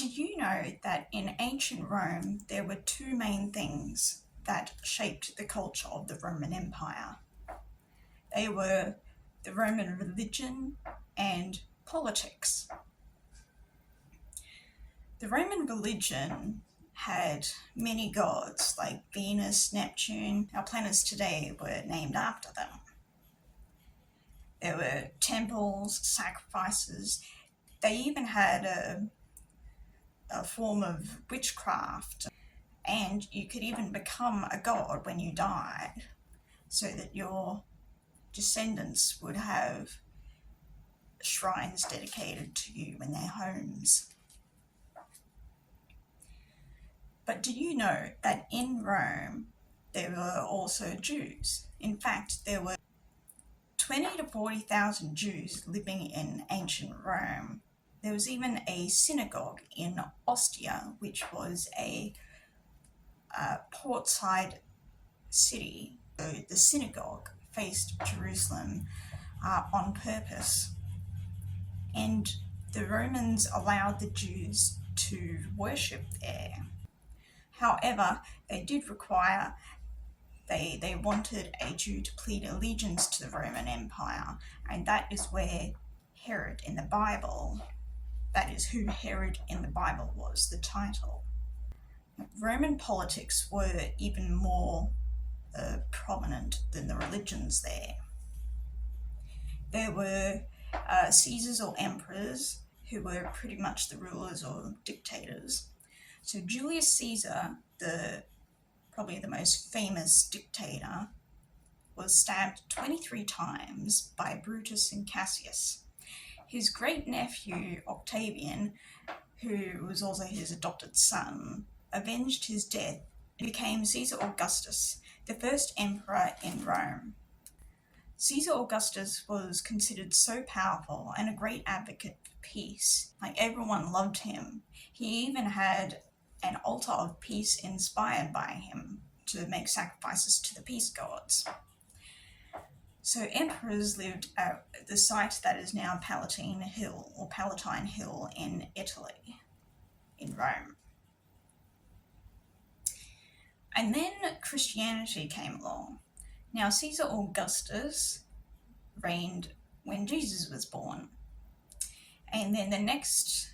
Did you know that in ancient Rome there were two main things that shaped the culture of the Roman Empire? They were the Roman religion and politics. The Roman religion had many gods like Venus, Neptune. Our planets today were named after them. There were temples, sacrifices. They even had a form of witchcraft, and you could even become a god when you died so that your descendants would have shrines dedicated to you in their homes. But do you know that in Rome there were also Jews? In fact, there were 20 to 40,000 Jews living in ancient Rome. There was even a synagogue in Ostia, which was a portside city. So the synagogue faced Jerusalem on purpose, and the Romans allowed the Jews to worship there. However, they did require, they wanted a Jew to plead allegiance to the Roman Empire, and that is where Herod in the Bible, that is who Herod in the Bible was, the title. Roman politics were even more prominent than the religions there. There were Caesars or emperors who were pretty much the rulers or dictators. So Julius Caesar, probably the most famous dictator, was stabbed 23 times by Brutus and Cassius. His great-nephew Octavian, who was also his adopted son, avenged his death and became Caesar Augustus, the first emperor in Rome. Caesar Augustus was considered so powerful and a great advocate for peace. Like, everyone loved him. He even had an altar of peace inspired by him to make sacrifices to the peace gods. So emperors lived at the site that is now Palatine Hill in Italy, in Rome. And then Christianity came along. Now, Caesar Augustus reigned when Jesus was born. And then the next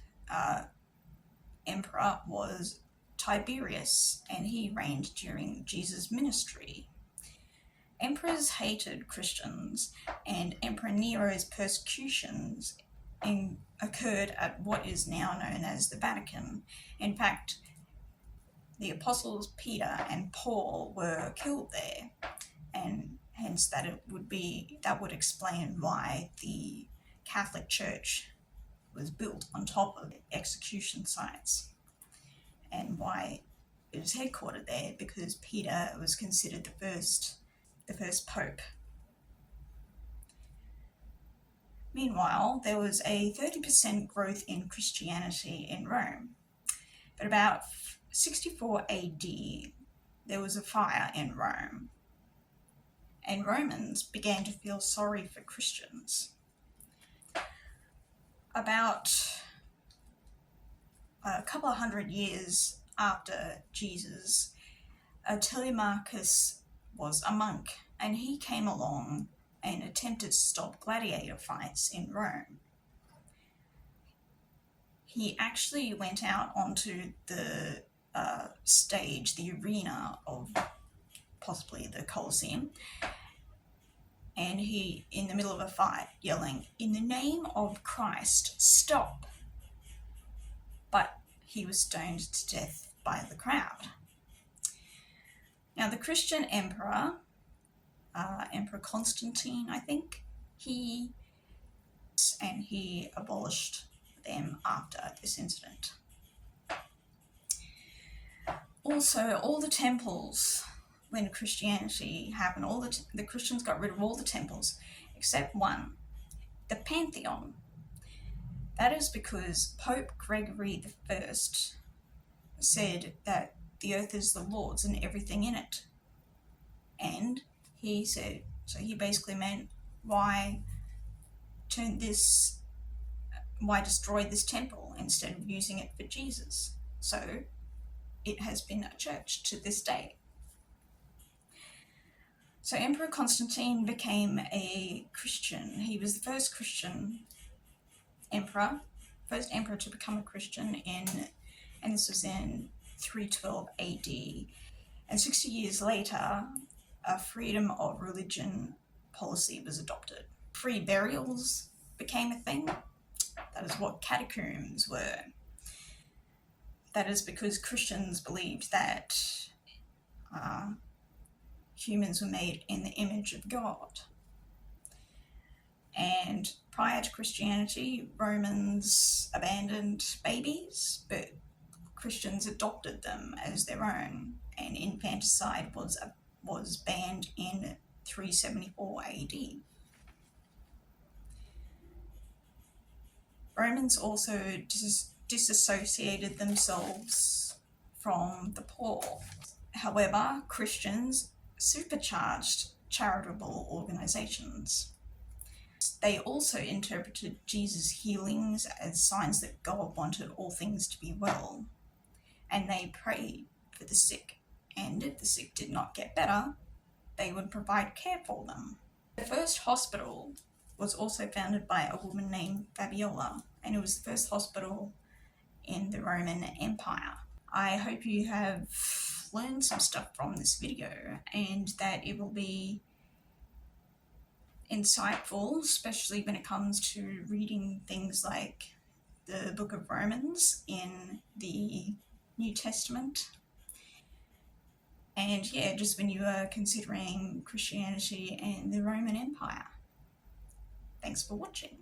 emperor was Tiberius, and he reigned during Jesus' ministry. Emperors hated Christians, and Emperor Nero's persecutions occurred at what is now known as the Vatican. In fact, the apostles Peter and Paul were killed there, and hence that would explain why the Catholic Church was built on top of execution sites, and why it was headquartered there, because Peter was considered the first pope. Meanwhile, there was a 30% growth in Christianity in Rome. But about 64 AD, there was a fire in Rome, and Romans began to feel sorry for Christians. About a couple of hundred years after Jesus, Telemachus was a monk, and he came along and attempted to stop gladiator fights in Rome. He actually went out onto the stage, the arena of possibly the Colosseum, and he, in the middle of a fight, yelling, "In the name of Christ, stop!" But he was stoned to death by the crowd. Now, the Christian emperor, Emperor Constantine, I think, he abolished them after this incident. Also, all the temples, when Christianity happened, the Christians got rid of all the temples except one, the Pantheon. That is because Pope Gregory I said that the earth is the Lord's and everything in it. And he said, so he basically meant, why destroy this temple instead of using it for Jesus. So it has been a church to this day. So Emperor Constantine became a Christian. He was the first Christian emperor, first emperor to become a Christian and this was in 312 AD. And 60 years later, a freedom of religion policy was adopted. Free burials became a thing. That is what catacombs were. That is because Christians believed that humans were made in the image of God. And prior to Christianity, Romans abandoned babies, but Christians adopted them as their own, and infanticide was banned in 374 AD. Romans also disassociated themselves from the poor. However, Christians supercharged charitable organizations. They also interpreted Jesus' healings as signs that God wanted all things to be well, and they prayed for the sick, and if the sick did not get better, they would provide care for them. The first hospital was also founded by a woman named Fabiola, and it was the first hospital in the Roman Empire. I hope you have learned some stuff from this video and that it will be insightful, especially when it comes to reading things like the Book of Romans in the New Testament. And yeah, just when you are considering Christianity and the Roman Empire. Thanks for watching.